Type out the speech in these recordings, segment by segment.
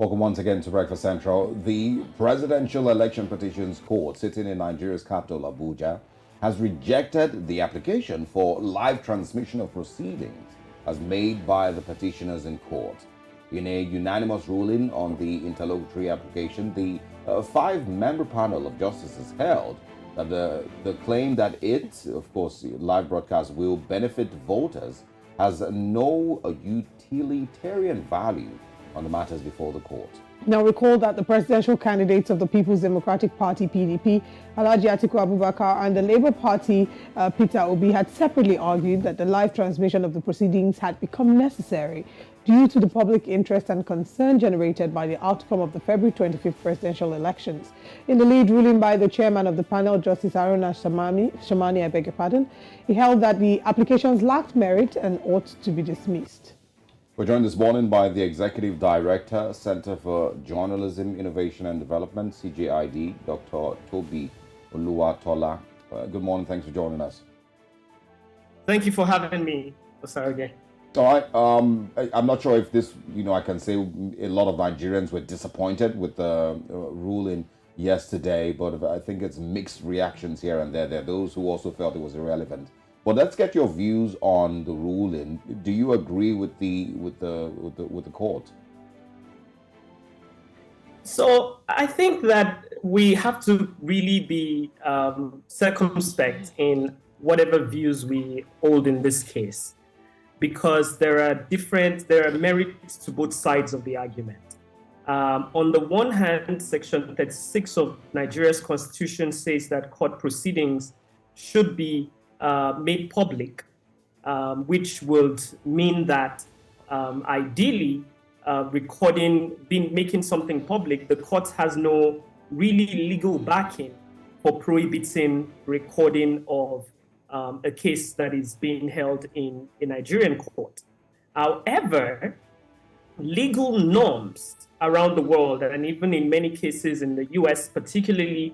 Welcome once again to Breakfast Central. The Presidential Election Petitions Court, sitting in Nigeria's capital, Abuja, has rejected the application for live transmission of proceedings as made by the petitioners in court. In a unanimous ruling on the interlocutory application, the five-member panel of justices held that the claim that it, of course, live broadcast will benefit voters has no utilitarian value on the matters before the court. Now recall that the presidential candidates of the People's Democratic Party (PDP), Atiku Abubakar, and the Labour Party Peter Obi had separately argued that the live transmission of the proceedings had become necessary due to the public interest and concern generated by the outcome of the February 25th presidential elections. In the lead ruling by the chairman of the panel, Justice Aruna Shamani, I beg your pardon, he held that the applications lacked merit and ought to be dismissed. We're joined this morning by the Executive Director, Center for Journalism, Innovation and Development, CJID, Dr. Tobi Oluwatola. Good morning. Thanks for joining us. Thank you for having me, Osarogie. All right. I'm not sure if this, I can say a lot of Nigerians were disappointed with the ruling yesterday, but I think it's mixed reactions here and there. There are those who also felt it was irrelevant. But let's get your views on the ruling. Do you agree with the court? So I think that we have to really be circumspect in whatever views we hold in this case, because there are merits to both sides of the argument. On the one hand, Section 36 of Nigeria's Constitution says that court proceedings should be made public, which would mean that ideally making something public, the court has no really legal backing for prohibiting recording of a case that is being held in a Nigerian court. However, legal norms around the world, and even in many cases in the US particularly,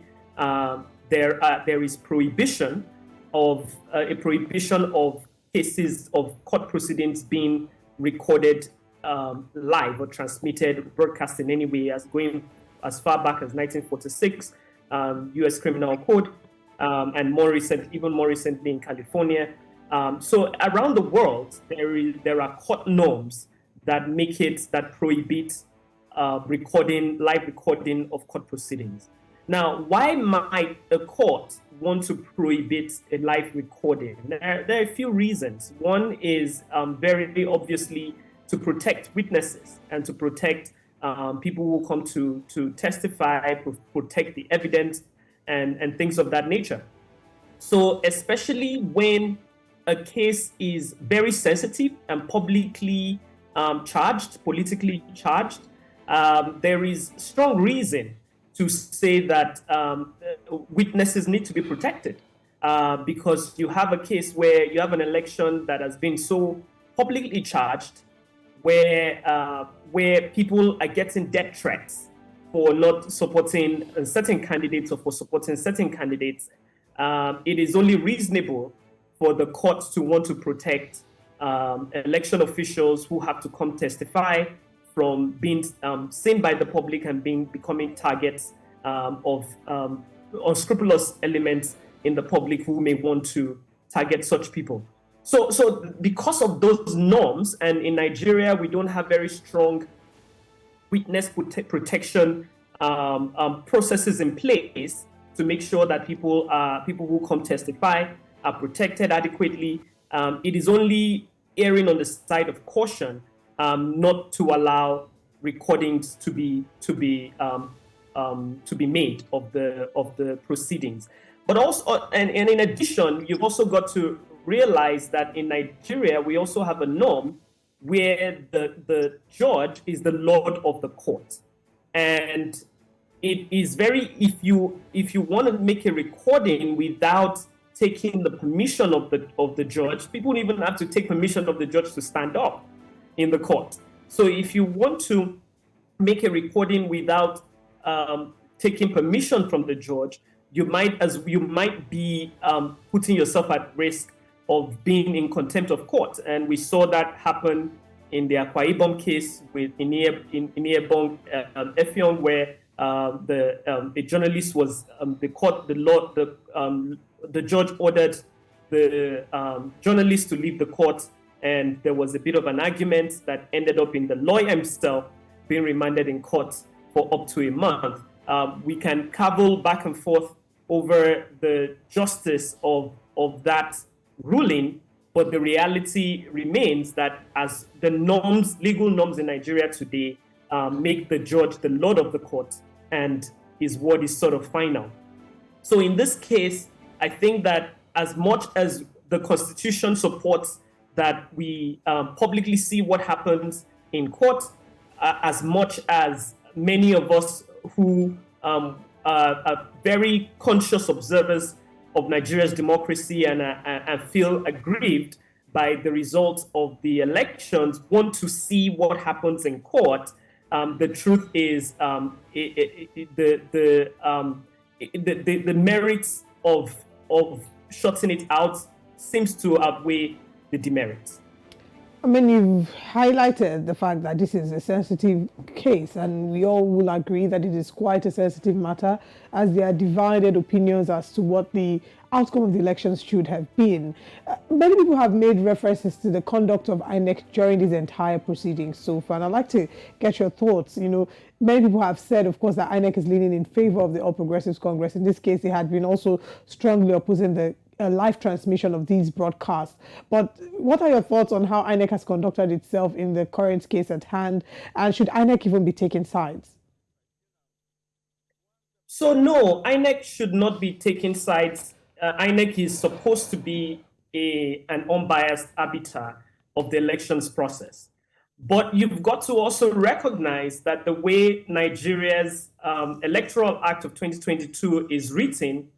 there is prohibition of cases of court proceedings being recorded live or transmitted, broadcast in any way, as going as far back as 1946, U.S. Criminal Code, and even more recently in California. So around the world, there are court norms that prohibit live recording of court proceedings. Now, why might a court want to prohibit a live recording? There are a few reasons. One is very obviously to protect witnesses and to protect people who come to testify, protect the evidence and things of that nature. So especially when a case is very sensitive and publicly charged, politically charged, there is strong reason to say that witnesses need to be protected because you have a case where you have an election that has been so publicly charged, where people are getting death threats for not supporting certain candidates or for supporting certain candidates. It is only reasonable for the courts to want to protect election officials who have to come testify from being seen by the public and becoming targets of unscrupulous elements in the public who may want to target such people. So because of those norms, and in Nigeria, we don't have very strong witness protection processes in place to make sure that people who come testify are protected adequately. It is only erring on the side of caution not to allow recordings to be made of the proceedings. But also, and in addition, you've also got to realize that in Nigeria, we also have a norm where the judge is the lord of the court. And it is if you want to make a recording without taking the permission of the judge, people even have to take permission of the judge to stand up in the court. So if you want to make a recording without taking permission from the judge, you might be putting yourself at risk of being in contempt of court. And we saw that happen in the Akwa Ibom case with Iniebong Effiong, where the journalist was the judge ordered the journalist to leave the court, and there was a bit of an argument that ended up in the lawyer himself being remanded in court for up to a month. We can cavil back and forth over the justice of that ruling, but the reality remains that as the legal norms in Nigeria today, make the judge the lord of the court, and his word is sort of final. So in this case, I think that as much as the Constitution supports that we publicly see what happens in court, as much as many of us who are very conscious observers of Nigeria's democracy and feel aggrieved by the results of the elections want to see what happens in court, the truth is the merits of shutting it out seems to outweigh the demerits. I mean, you've highlighted the fact that this is a sensitive case, and we all will agree that it is quite a sensitive matter, as there are divided opinions as to what the outcome of the elections should have been. Many people have made references to the conduct of INEC during this entire proceedings so far, and I'd like to get your thoughts. You know, many people have said, of course, that INEC is leaning in favor of the All Progressives Congress. In this case, they had been also strongly opposing the live transmission of these broadcasts. But what are your thoughts on how INEC has conducted itself in the current case at hand? And should INEC even be taking sides? So no, INEC should not be taking sides. INEC is supposed to be an unbiased arbiter of the elections process. But you've got to also recognize that the way Nigeria's Electoral Act of 2022 is written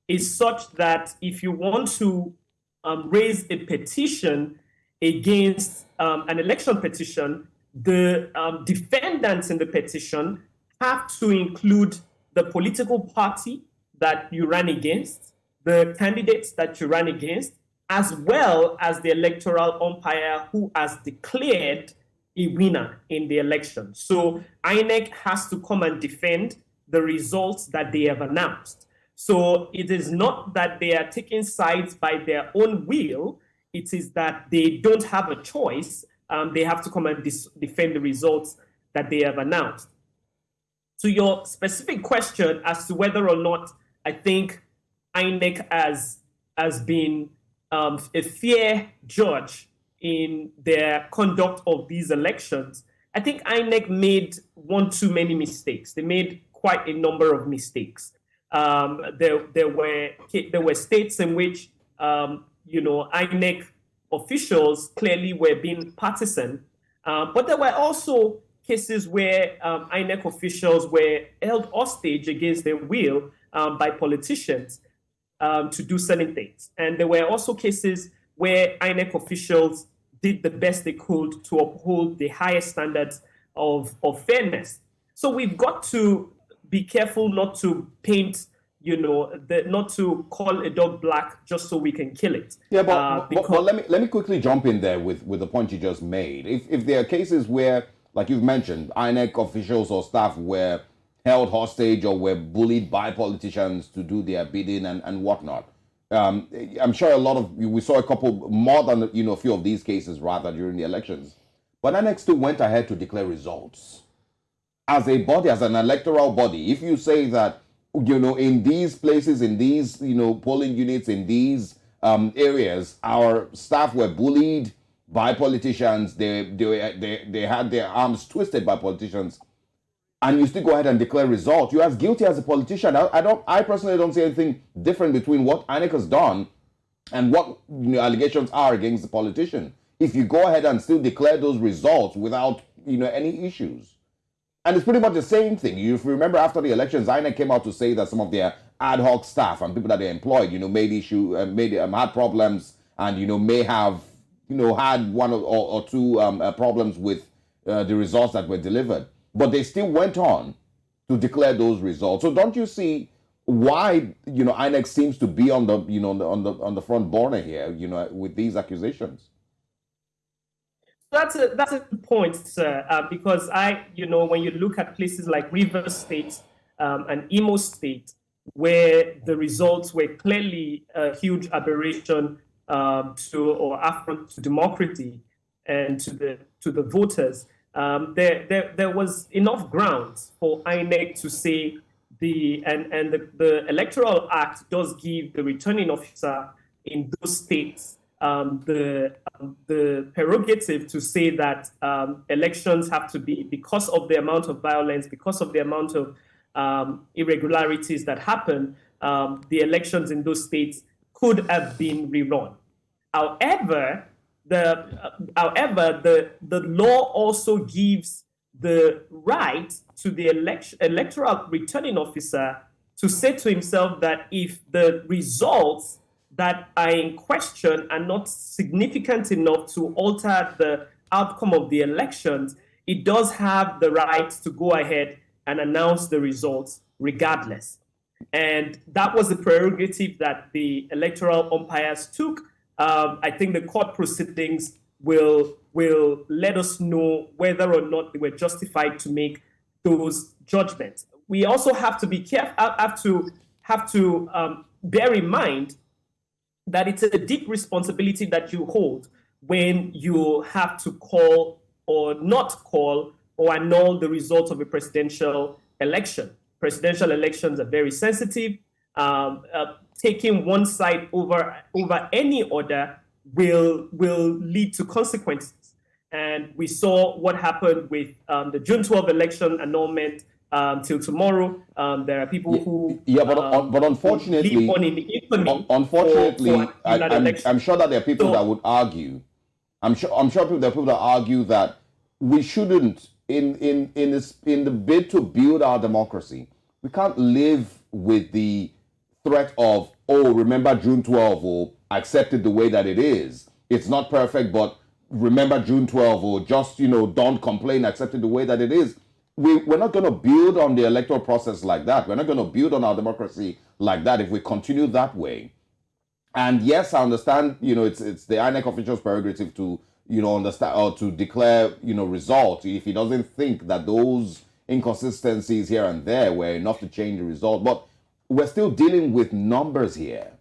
is such that if you want to raise a petition against an election petition, the defendants in the petition have to include the political party that you ran against, the candidates that you ran against, as well as the electoral umpire who has declared a winner in the election. So INEC has to come and defend the results that they have announced. So it is not that they are taking sides by their own will. It is that they don't have a choice. They have to come and defend the results that they have announced. To your specific question as to whether or not I think INEC has been a fair judge in their conduct of these elections, I think INEC made one too many mistakes. They made quite a number of mistakes. There were states in which INEC officials clearly were being partisan, but there were also cases where INEC officials were held hostage against their will by politicians to do certain things, and there were also cases where INEC officials did the best they could to uphold the highest standards of fairness. So we've got to be careful not to paint, not to call a dog black just so we can kill it. Yeah, but let me quickly jump in there with the point you just made. If there are cases where, like you've mentioned, INEC officials or staff were held hostage or were bullied by politicians to do their bidding and whatnot, I'm sure we saw a couple more than a few of these cases rather during the elections. But INEC still went ahead to declare results. As a body, as an electoral body, if you say that, in these places, in these, polling units, in these areas, our staff were bullied by politicians, they had their arms twisted by politicians, and you still go ahead and declare results, you're as guilty as a politician. I personally don't see anything different between what INEC has done and what allegations are against the politician. If you go ahead and still declare those results without any issues. And it's pretty much the same thing. If you remember, after the elections, INEC came out to say that some of their ad hoc staff and people that they employed, had problems and, may have, had one or two problems with the results that were delivered. But they still went on to declare those results. So don't you see why, INEC seems to be on the, on the front burner here, with these accusations? That's a good point, sir. Because when you look at places like Rivers State and Imo State, where the results were clearly a huge aberration or affront to democracy and to the voters, there was enough grounds for INEC to say the Electoral Act does give the returning officer in those states the prerogative to say that elections have to be, because of the amount of violence, because of the amount of irregularities that happen, the elections in those states could have been rerun. However, the law also gives the right to the electoral returning officer to say to himself that if the results that are in question are not significant enough to alter the outcome of the elections, it does have the right to go ahead and announce the results regardless. And that was the prerogative that the electoral umpires took. I think the court proceedings will let us know whether or not they were justified to make those judgments. We also have to be careful, have to bear in mind that it's a deep responsibility that you hold when you have to call or not call or annul the results of a presidential election. Presidential elections are very sensitive. Taking one side over any other will lead to consequences. And we saw what happened with the June 12 election annulment till tomorrow. There are people who but unfortunately, live on in the infamy unfortunately, for I'm sure that there are people that would argue. I'm sure there are people that argue that we shouldn't, in the bid to build our democracy, we can't live with the threat of, oh, remember June 12, or accept it the way that it is. It's not perfect, but remember June 12, or just, don't complain, accept it the way that it is. We're not going to build on the electoral process like that. We're not going to build on our democracy like that if we continue that way. And yes, I understand, it's the INEC official's prerogative to, understand or to declare, result if he doesn't think that those inconsistencies here and there were enough to change the result. But we're still dealing with numbers here.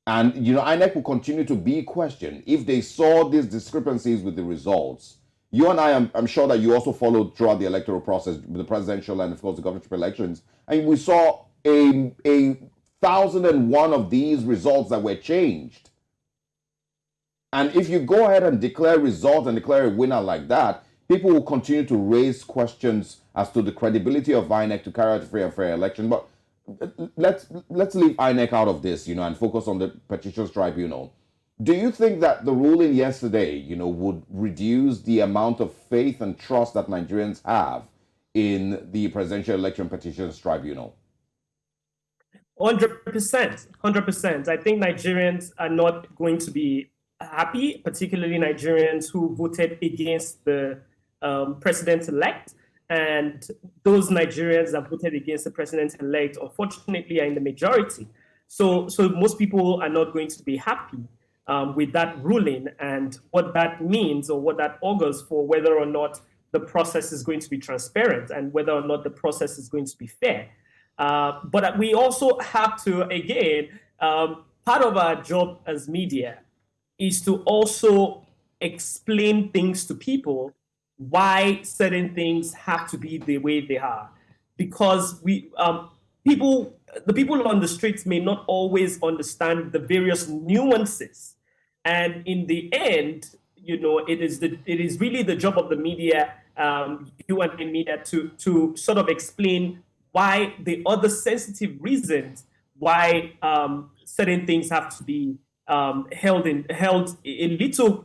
And, INEC will continue to be questioned. If they saw these discrepancies with the results, you and I, I'm sure that you also followed throughout the electoral process, the presidential and, of course, the governorship elections. And we saw a 1,001 of these results that were changed. And if you go ahead and declare results and declare a winner like that, people will continue to raise questions as to the credibility of INEC to carry out a free and fair election. But let's leave INEC out of this, and focus on the petitions tribunal. Do you think that the ruling yesterday, would reduce the amount of faith and trust that Nigerians have in the Presidential Election Petitions Tribunal? 100%. I think Nigerians are not going to be happy, particularly Nigerians who voted against the president-elect. And those Nigerians that voted against the president-elect, unfortunately, are in the majority. So most people are not going to be happy with that ruling and what that means or what that augurs for whether or not the process is going to be transparent and whether or not the process is going to be fair. But we also have to, again, part of our job as media is to also explain things to people, why certain things have to be the way they are. Because the people on the streets may not always understand the various nuances. And in the end, it is really the job of the media, you and the media, to sort of explain why the other sensitive reasons why certain things have to be held a little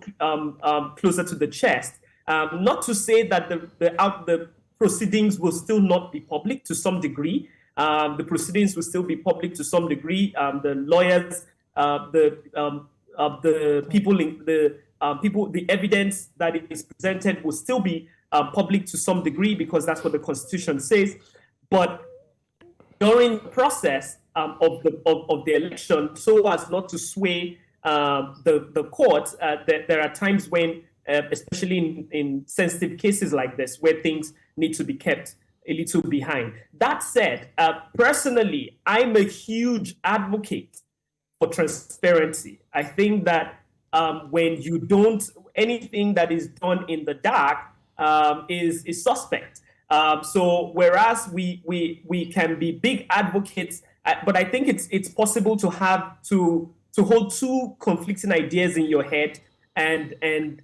closer to the chest. Not to say that the proceedings will still not be public to some degree. The proceedings will still be public to some degree. The lawyers, the people, the evidence that is presented will still be public to some degree because that's what the Constitution says. But during the process of the election, so as not to sway the court, there are times when especially in sensitive cases like this, where things need to be kept a little behind. That said, personally, I'm a huge advocate for transparency. I think that when you don't, anything that is done in the dark is suspect. So whereas we can be big advocates, but I think it's possible to have to hold two conflicting ideas in your head and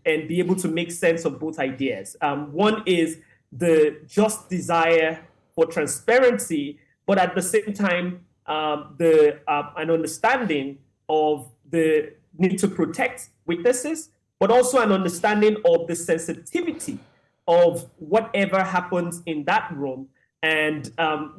be able to make sense of both ideas. One is the just desire for transparency, but at the same time, an understanding of the need to protect witnesses, but also an understanding of the sensitivity of whatever happens in that room and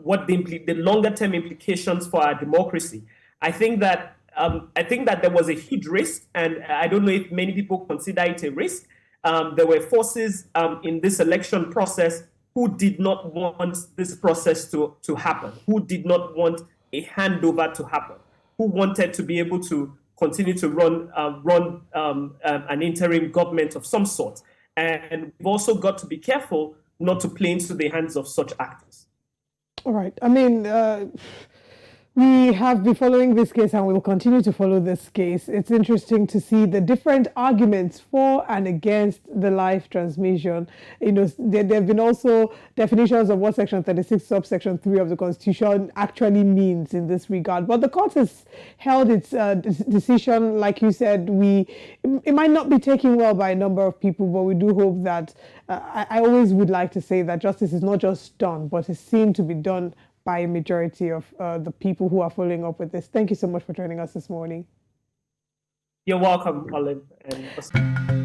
what the longer-term implications for our democracy. I think that there was a huge risk, and I don't know if many people consider it a risk. There were forces in this election process who did not want this process to happen, who did not want a handover to happen, who wanted to be able to continue to run an interim government of some sort. And we've also got to be careful not to play into the hands of such actors. All right. I mean, we have been following this case and we will continue to follow this case. It's interesting to see the different arguments for and against the live transmission. You know, there have been also definitions of what Section 36, subsection 3 of the Constitution actually means in this regard. But the court has held its decision, like you said, it might not be taken well by a number of people, but we do hope that, I always would like to say that justice is not just done, but is seen to be done by a majority of the people who are following up with this. Thank you so much for joining us this morning. You're welcome, Olive. And